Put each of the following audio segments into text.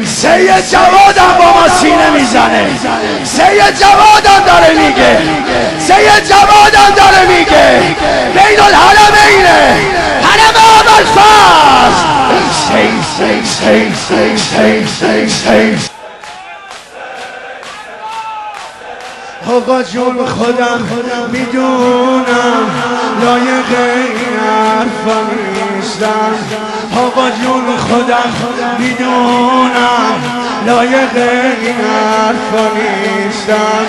سید جوادم با ما سینه میزنه، سید جوادم داره میگه، سید جوادم داره میگه بین الحرمینه، حرم ابوالفضل. آقا جون خودم میدونم لایق این حرفا نیستم، آقا جون خودم میدونم لایق این حرفا نیستم،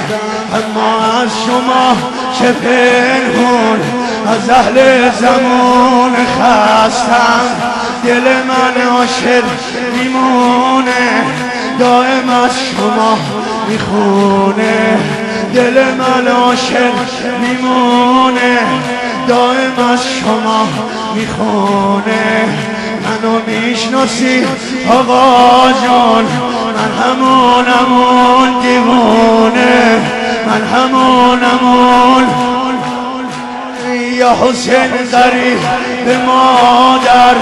اما از شما چه پنهون از اهل زمان خستم، دل من عاشق میمونه دائم از شما میخونه، دل من عاشق میمونه دائم از شما میخونه. منو میشناسی آقا جون، من همونمون دیوونه، من همونمون یا حسین قریب به مادر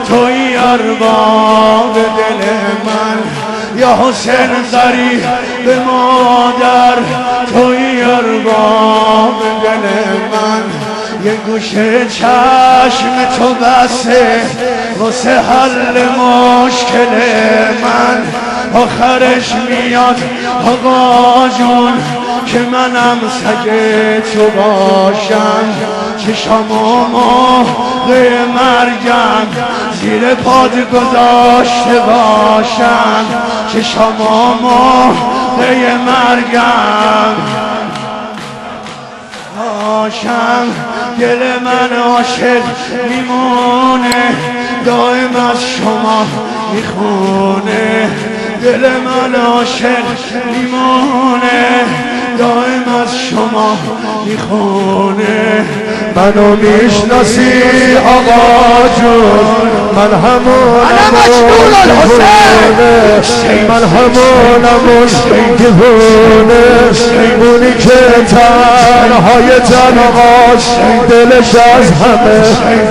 توی ارباب دل من، یا حسین قریب به مادر توی ارباب دل من. یه گوشه چشم تو بسه واسه حل مشکل من، آخرش میاد آقا جون که منم سگ تو باشم، چشامو موقع مرگم زیر پاد گذاشته باشم، چشامو موقع مرگم باشم. دل من عاشق میمونه دائم از شما میخونه، دل من عاشق میمونه دائم از شما میخونه. منو میشناسی آقا جون، من همونمون دیوونه، من همونمون دیوونه، اونی که تنهای تنهاست دلش از همه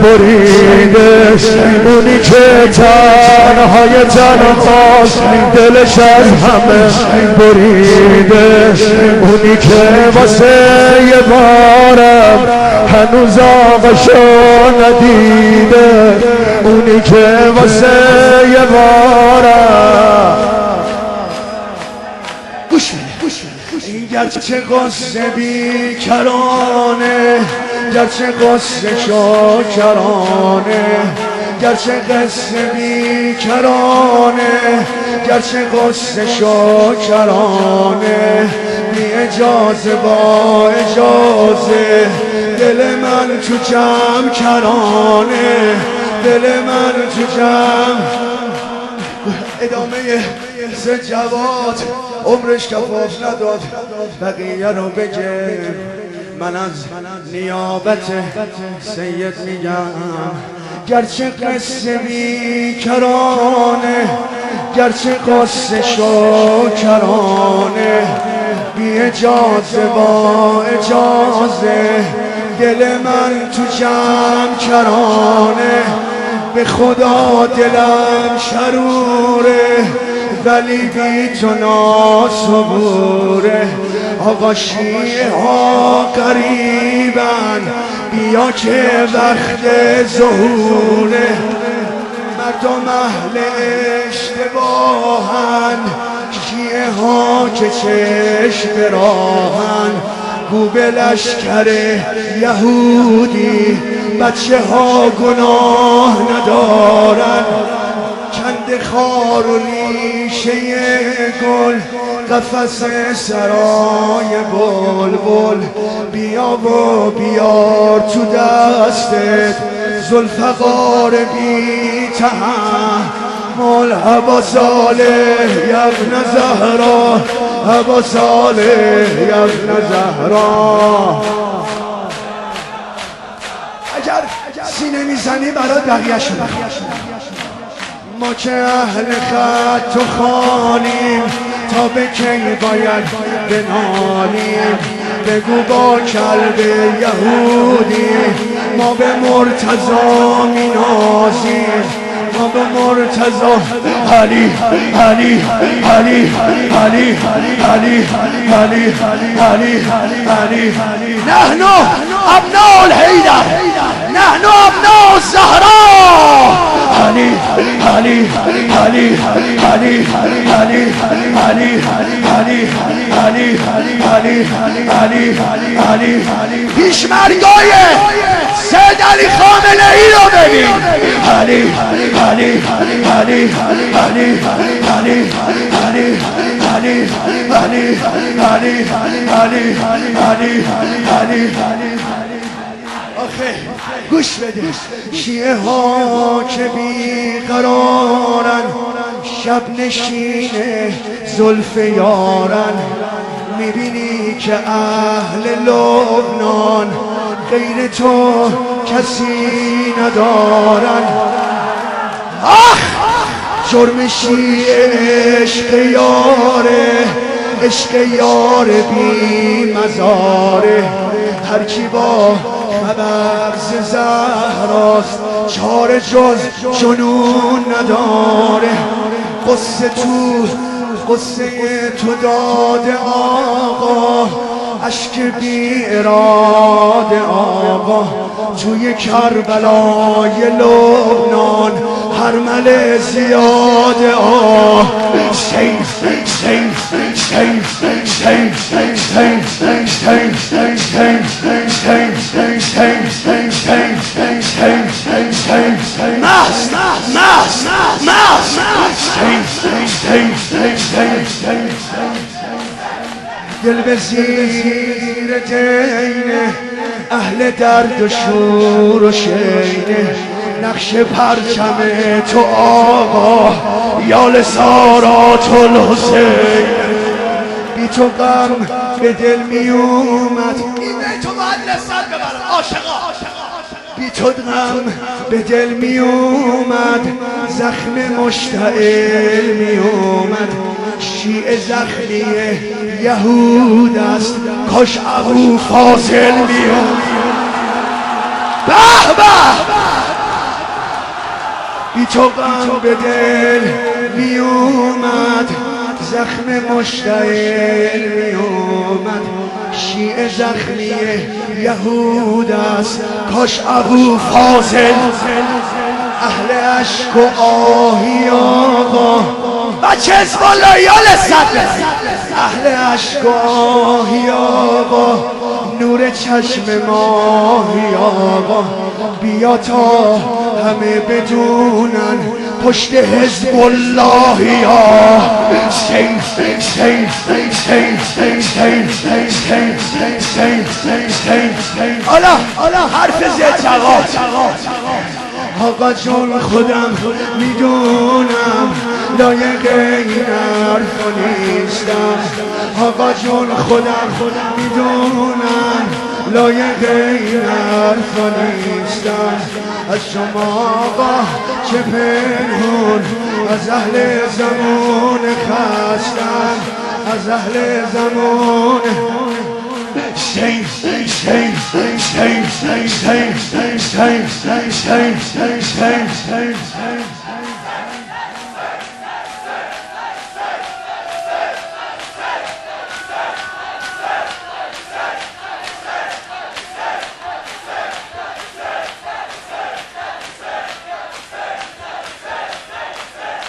بریده، اونی که تنهای تنهاست دلش از همه بریده، اونی که واسه یه بارم هنوز آقاشو ندیده، اونی که واسه یه بارم گوش بده گرچه قصه بیکرانه، گرچه قصه شاکرانه، گرچه قصه بیکرانه، گرچه قصه شاکرانه، بی اجازه با اجازه دل من تو جمع کرانه، دل من تو جمع. ادامه ز جواد عمرش کفاف نداد بقیه رو بگه، من از نیابت سید میگم. گرچه قصه بیکرانه، گرچه قصه شاکرانه، بی اجازه با اجازه دل من تو جمع کرانه، به خدا دلم شروره ولی بی تو ناصبوره. آقا شیعه ها قریبن بیا که وقت ظهوره، مردم اهل اشتباهن شیعه ها که چشم راهن، گو به لشکر یهودی بچه ها گناه ندارن، کند خار و ریشه گل قفس سرای بلبل، بیا و بیار تو دستت ذوالفقار بی تحمل. ابا صالح ابن زهرا، ابا صالح ابن زهرا. اگر سینه میزنی برای بقیه شد، ما که اهل خط و خانیم تا به کی باید بنالیم، بگو با کلب یهودی ما به مرتضی مینازیم ما به مرتضی علی علی علی علی علی علی علی علی نحن ابناء الحیدر نحن ابناء الزهراء علی علی علی علی علی علی علی علی علی علی علی پیشمرگای سید علی خامنه ای رو ببین علی علی علی علی علی علی علی علی علی علی علی علی آخه گوش بده شیعه ها که بیقرارن شب نشین زلف یارن میبینی که اهل لبنان غیر تو کسی ندارن آخ جرم شیعه عشق یاره عشق یار بی مزاره هر کی با خبر ز زهراست چاره جز جنون نداره قصه تو داده آقا اشک بی اراده آقا توی کربلای لبنان هرمل زیاده دل به زیر دینه اهل درد و شور و شینه نقش پرچم تو آقا یال سارات الحسین بی تو غم به دل می اومد این بیتو باید لذت ببرم عاشقا بی تو غم به دل می اومد زخم مشتعل می اومد شیعه زخمی یهود است کاش ابو فاضل می اومد به به بی تو غم به دل می اومد زخم مشتعل می اومد شیعه زخمی یهود است کاش ابو فاضل اهل عشق و آهی آقا بچه اسم الله یا لذت اهل عشق و آهی آقا نور چشم ماهی آقا بیا تا همه بدونن پشت حزب الله یا حالا حرف زد جواب آقا جون خودم میدونم لایق این حرفا نیستم آقا جون خودم میدونم لایق این حرفا نیستم از شما آقا چه پنهون از اهل زمان خستم از اهل زمان Shame.